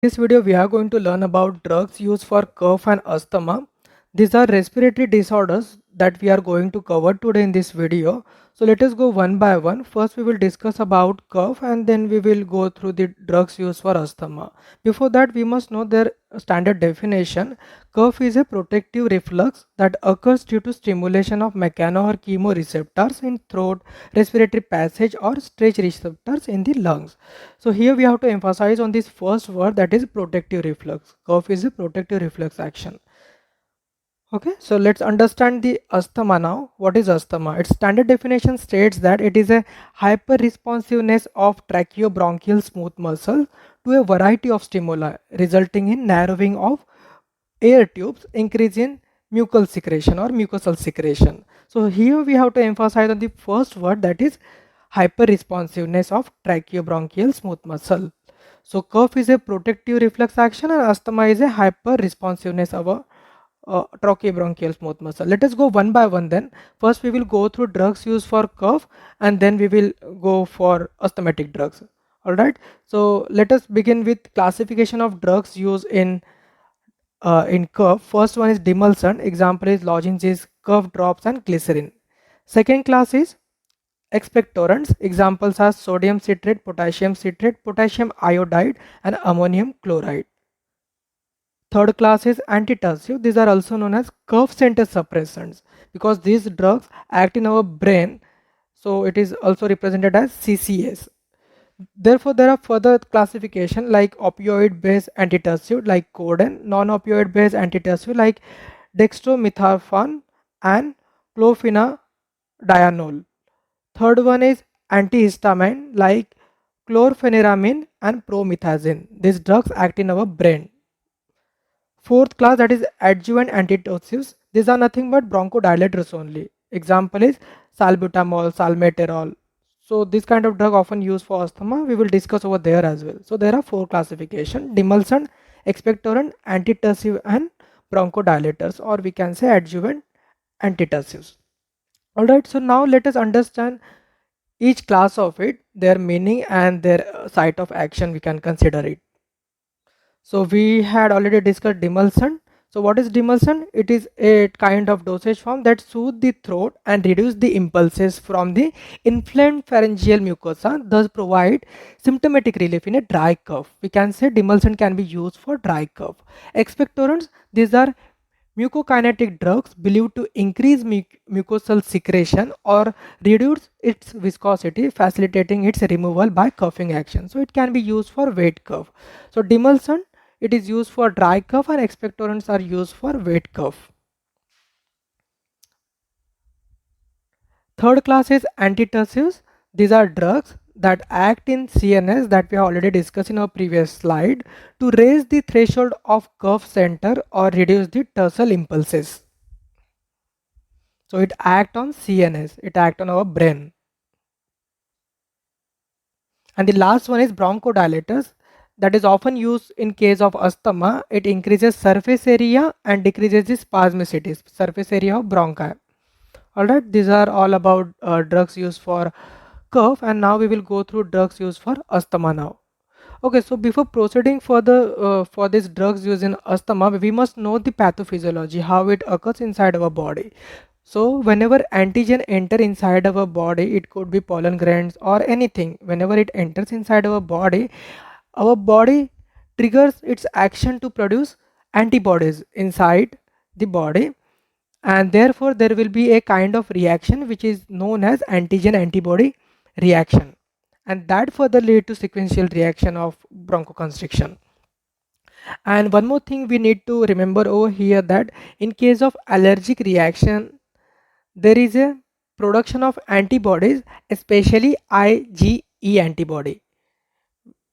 This video we are going to learn about drugs used for cough and asthma. These are respiratory disorders that we are going to cover today in this video. So let us go one by one. First we will discuss about cough and then we will go through the drugs used for asthma. Before that we must know their standard definition. Cough is a protective reflux that occurs due to stimulation of mechano or chemoreceptors in throat, respiratory passage or stretch receptors in the lungs. So here we have to emphasize on this first word, that is protective reflux. Cough is a protective reflex action. Okay, so let's understand the asthma now. What is asthma? Its standard definition states that it is a hyper-responsiveness of tracheobronchial smooth muscle to a variety of stimuli, resulting in narrowing of air tubes, increase in mucal secretion or mucosal secretion. So here we have to emphasize on the first word, that is hyper-responsiveness of tracheobronchial smooth muscle. So cough is a protective reflex action and asthma is a hyper-responsiveness of a tracheobronchial smooth muscle. Let us go one by one then. First we will go through drugs used for cough and then we will go for asthmatic drugs. Alright, so let us begin with classification of drugs used in cough. First one is demulsion. Example is lozenges, cough drops and glycerin. Second class is expectorants. Examples are sodium citrate, potassium iodide and ammonium chloride. Third class is antitussive. These are also known as cough center suppressants because these drugs act in our brain, so it is also represented as CCS. Therefore, there are further classification like opioid-based antitussive like codeine, non-opioid-based antitussive like dextromethorphan and chlorpheniramine. Third one is antihistamine like chlorpheniramine and promethazine. These drugs act in our brain. Fourth class, that is adjuvant antitussives. These are nothing but bronchodilators only. Example is salbutamol, salmeterol. So this kind of drug often used for asthma. We will discuss over there as well. So there are four classification: demulcent, expectorant, antitussive and bronchodilators, or we can say adjuvant antitussives. Alright, so now let us understand each class of it, their meaning and their site of action we can consider it. So we had already discussed demulcent. So what is demulcent? It is a kind of dosage form that soothe the throat and reduce the impulses from the inflamed pharyngeal mucosa, thus provide symptomatic relief in a dry cough. We can say demulcent can be used for dry cough. Expectorants, these are mucokinetic drugs believed to increase mucosal secretion or reduce its viscosity, facilitating its removal by coughing action. So it can be used for wet cough. So demulcent, it is used for dry cough and expectorants are used for wet cough. Third class is antitussives. These are drugs that act in CNS that we have already discussed in our previous slide to raise the threshold of cough center or reduce the tussle impulses. So it acts on CNS, it acts on our brain. And the last one is bronchodilators, that is often used in case of asthma. It increases surface area and decreases the spasmicity, surface area of bronchi. Alright, these are all about drugs used for cough, and now we will go through drugs used for asthma now. Okay, so before proceeding further for these drugs used in asthma, we must know the pathophysiology, how it occurs inside our body. So whenever antigen enter inside our body, it could be pollen grains or anything. Whenever it enters inside our body triggers its action to produce antibodies inside the body, and therefore there will be a kind of reaction which is known as antigen antibody reaction, and that further lead to sequential reaction of bronchoconstriction. And one more thing we need to remember over here, that in case of allergic reaction there is a production of antibodies, especially IgE antibody,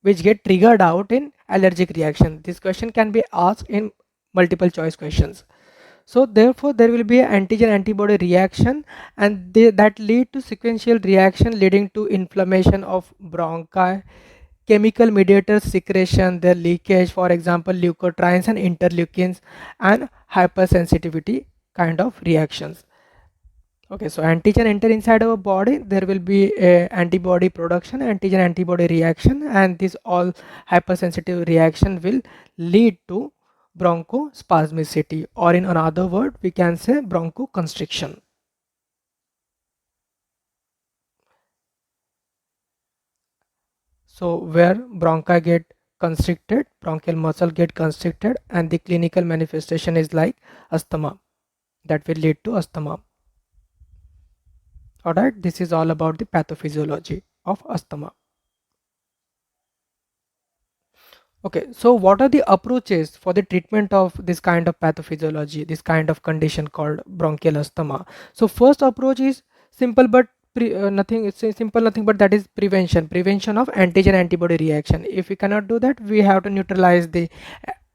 which get triggered out in allergic reaction. This question can be asked in multiple choice questions. So therefore there will be an antigen antibody reaction, and that lead to sequential reaction leading to inflammation of bronchi, chemical mediators secretion, their leakage, for example leukotrienes and interleukins, and hypersensitivity kind of reactions. Okay, so antigen enter inside our body, there will be a antibody production, antigen antibody reaction, and this all hypersensitive reaction will lead to bronchospasmicity, or in another word we can say bronchoconstriction. So where bronchi get constricted, bronchial muscle get constricted, and the clinical manifestation is like asthma, that will lead to asthma. Alright, this is all about the pathophysiology of asthma. Okay, so what are the approaches for the treatment of this kind of pathophysiology, this kind of condition called bronchial asthma? So first approach is simple but nothing, it's a simple nothing but that is prevention of antigen antibody reaction. If we cannot do that, we have to neutralize the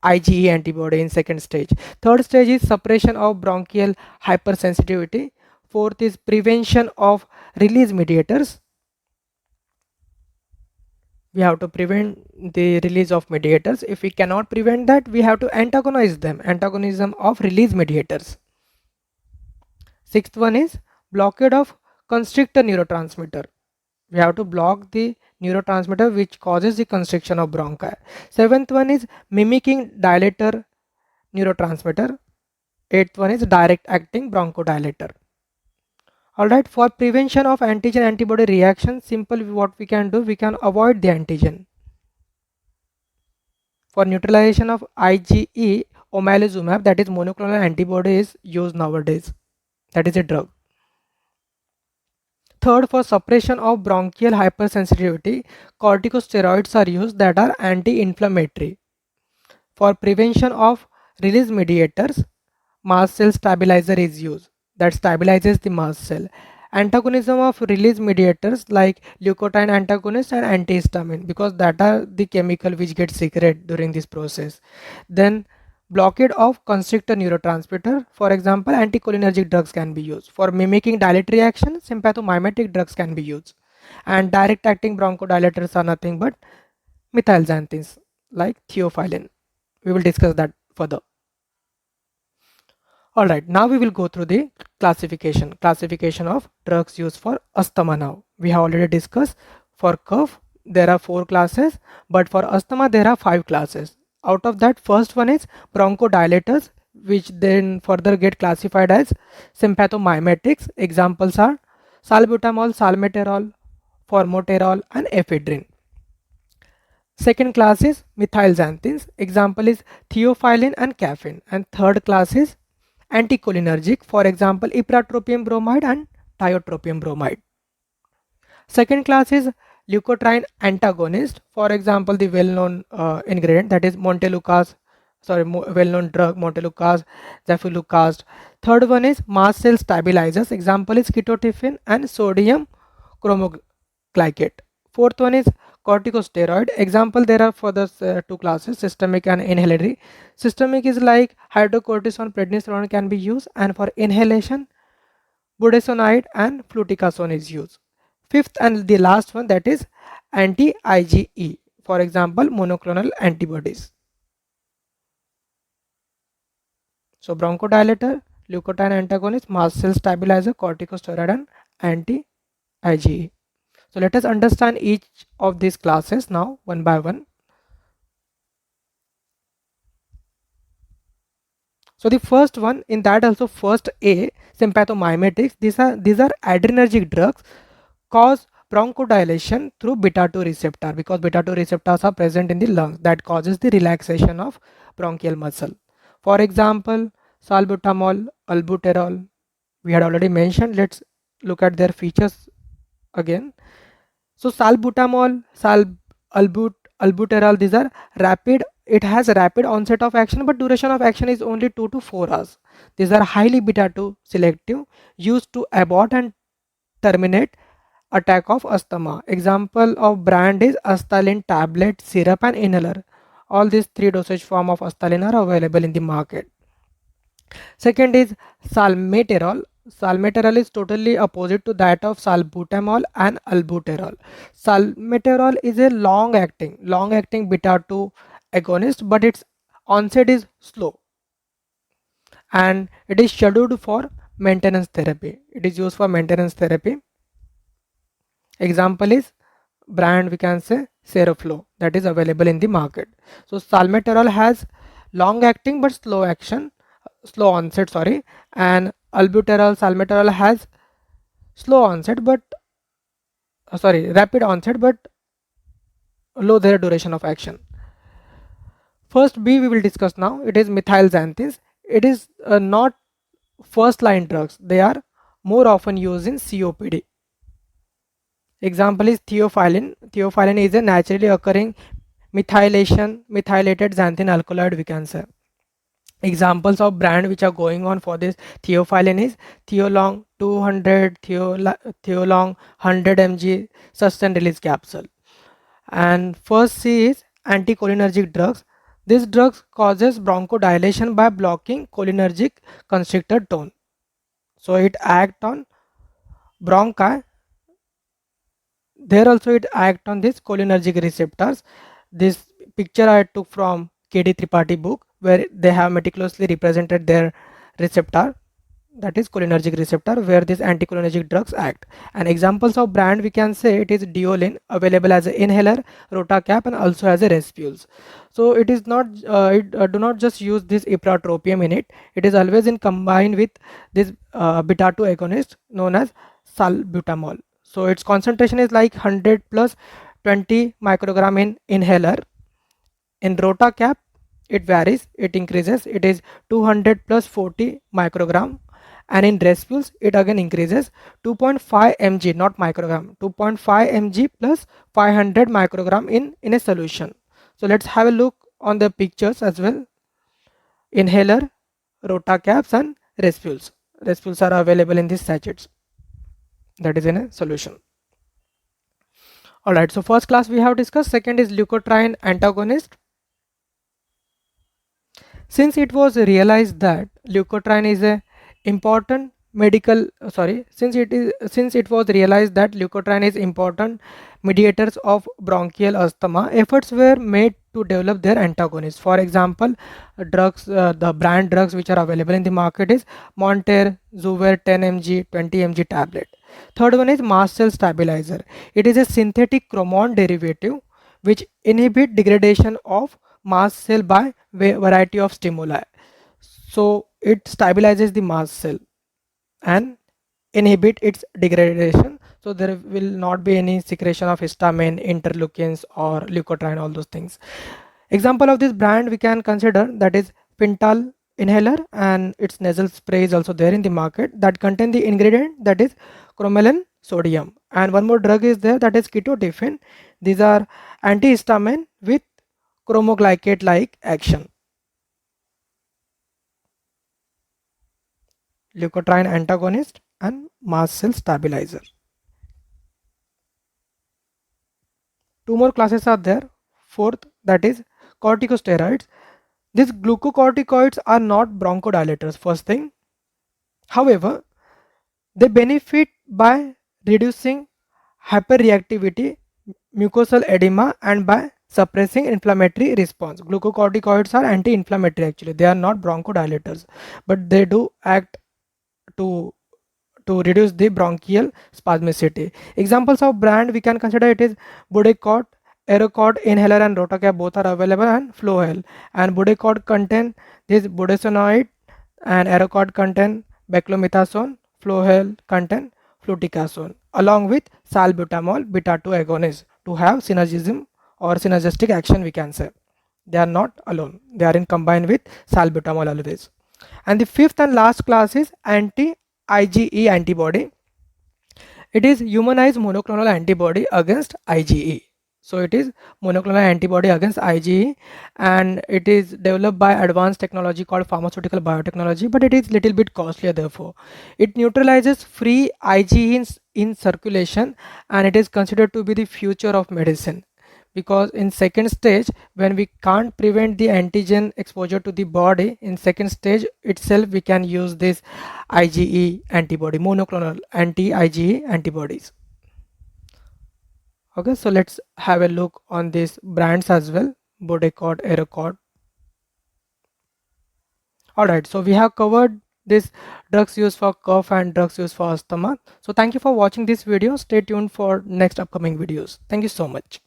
IgE antibody in second stage. Third stage is suppression of bronchial hypersensitivity. Fourth is prevention of release mediators. We have to prevent the release of mediators. If we cannot prevent that, we have to antagonize them, antagonism of release mediators. Sixth one is blockade of constrictor neurotransmitter. We have to block the neurotransmitter which causes the constriction of bronchi. Seventh one is mimicking dilator neurotransmitter. Eighth one is direct acting bronchodilator. Alright, for prevention of antigen antibody reaction, simple what we can do, we can avoid the antigen. For neutralization of IgE, omalizumab, that is monoclonal antibody, is used nowadays. That is a drug. Third, for suppression of bronchial hypersensitivity, corticosteroids are used that are anti-inflammatory. For prevention of release mediators, mast cell stabilizer is used that stabilizes the mast cell. Antagonism of release mediators like leukotriene antagonist and antihistamine, because that are the chemical which get secreted during this process. Then blockade of constrictor neurotransmitter, for example anticholinergic drugs can be used. For mimicking dilatory action, sympathomimetic drugs can be used. And direct acting bronchodilators are nothing but methylxanthines like theophylline. We will discuss that further. Alright, now we will go through the classification of drugs used for asthma. Now we have already discussed for cough there are 4 classes, but for asthma there are 5 classes. Out of that, first one is bronchodilators, which then further get classified as sympathomimetics. Examples are salbutamol, salmeterol, formoterol and ephedrine. Second class is methylxanthines. Example is theophylline and caffeine. And third class is anticholinergic. For example, ipratropium bromide and tiotropium bromide. Second class is leukotriene antagonist. For example, the well-known ingredient, that is Montelukast. Sorry, well-known drug Montelukast, Zafilukast. Third one is mast cell stabilizers. Example is ketotifen and sodium chromoglycate. Fourth one is corticosteroid. Example there are for the two classes, systemic and inhalatory. Systemic is like hydrocortisone, prednisolone can be used, and for inhalation budesonide and fluticasone is used. Fifth and the last one, that is anti-IgE, for example monoclonal antibodies. So bronchodilator, leukotriene antagonist, mast cell stabilizer, corticosteroid and anti-IgE. So let us understand each of these classes now one by one. So the first one, in that also first A, sympathomimetics, these are adrenergic drugs, cause bronchodilation through beta 2 receptor, because beta 2 receptors are present in the lungs, that causes the relaxation of bronchial muscle. For example, salbutamol, albuterol, we had already mentioned. Let's look at their features again. So salbutamol, albuterol, these are rapid. It has a rapid onset of action, but duration of action is only 2 to 4 hours. These are highly beta 2 selective, used to abort and terminate attack of asthma. Example of brand is Asthalin tablet, syrup and inhaler. All these 3 dosage form of Asthalin are available in the market. Second is salmeterol. Salmeterol is totally opposite to that of salbutamol and albuterol. Salmeterol is a long acting beta 2 agonist, but its onset is slow and it is scheduled for maintenance therapy. It is used for maintenance therapy. Example is brand, we can say Seroflow, that is available in the market. So salmeterol has long acting but slow action, slow onset, sorry, and albuterol, salmeterol has slow onset but rapid onset but low their duration of action. First B we will discuss now. It is methylxanthines. It is not first line drugs. They are more often used in COPD. Example is theophylline. Theophylline is a naturally occurring methylated xanthine alkaloid, we can say. Examples of brand which are going on for this theophylline is Theolong 200, Theolong 100 mg sustained release capsule. And first C is anticholinergic drugs. This drug causes bronchodilation by blocking cholinergic constrictor tone. So it acts on bronchi. There also it acts on these cholinergic receptors. This picture I took from KD Tripathi book where they have meticulously represented their receptor, that is cholinergic receptor, where these anticholinergic drugs act. And examples of brand we can say it is Diolin, available as an inhaler, Rotacap, and also as a respules. So it is not do not just use this ipratropium in it. It is always in combined with this beta 2 agonist known as salbutamol. So its concentration is like 100 plus 20 microgram in inhaler. In Rotacap it varies, it increases, it is 200 plus 40 microgram, and in respules it again increases 2.5 mg, not microgram, 2.5 mg plus 500 microgram in a solution. So let's have a look on the pictures as well. Inhaler, Rotacaps, and respules. Respules are available in these sachets, that is in a solution. Alright, so first class we have discussed. Second is leukotriene antagonist. Since it was realized that leukotriene is a important medical since it was realized that leukotriene is important mediators of bronchial asthma, efforts were made to develop their antagonists. For example, the brand drugs which are available in the market is Monter, Zuver 10 mg, 20 mg tablet. Third one is mast cell stabilizer. It is a synthetic chromone derivative which inhibit degradation of mast cell by variety of stimuli. So it stabilizes the mast cell and inhibit its degradation. So there will not be any secretion of histamine, interleukins, or leukotriene, all those things. Example of this brand we can consider, that is Pintal inhaler, and its nasal spray is also there in the market that contain the ingredient that is chromelin sodium. And one more drug is there, that is ketotifen. These are antihistamine with chromoglycate like action. Leukotriene antagonist and mast cell stabilizer. Two more classes are there. Fourth, that is corticosteroids. These glucocorticoids are not bronchodilators, first thing. However, they benefit by reducing hyperreactivity, mucosal edema, and by suppressing inflammatory response. Glucocorticoids are anti-inflammatory actually. They are not bronchodilators, but they do act to reduce the bronchial spasmicity. Examples of brand we can consider it is Budecort, Aerocort inhaler and Rotacap both are available, and Flohel. And Budecort contain this budesonide and Aerocort contain beclomethasone, Flohel contain fluticasone along with salbutamol beta 2 agonist to have synergism or synergistic action, we can say. They are not alone, they are in combined with salbutamol always. And the fifth and last class is anti-IgE antibody. It is humanized monoclonal antibody against IgE. So it is monoclonal antibody against IgE, and it is developed by advanced technology called pharmaceutical biotechnology, but it is little bit costlier. Therefore, it neutralizes free IgE in circulation, and it is considered to be the future of medicine, because in second stage, when we can't prevent the antigen exposure to the body, in second stage itself we can use this IgE antibody, monoclonal anti-IgE antibodies. Okay, so let's have a look on these brands as well. Budecort, Aerocort. Alright, so we have covered this drugs used for cough and drugs used for asthma. So thank you for watching this video. Stay tuned for next upcoming videos. Thank you so much.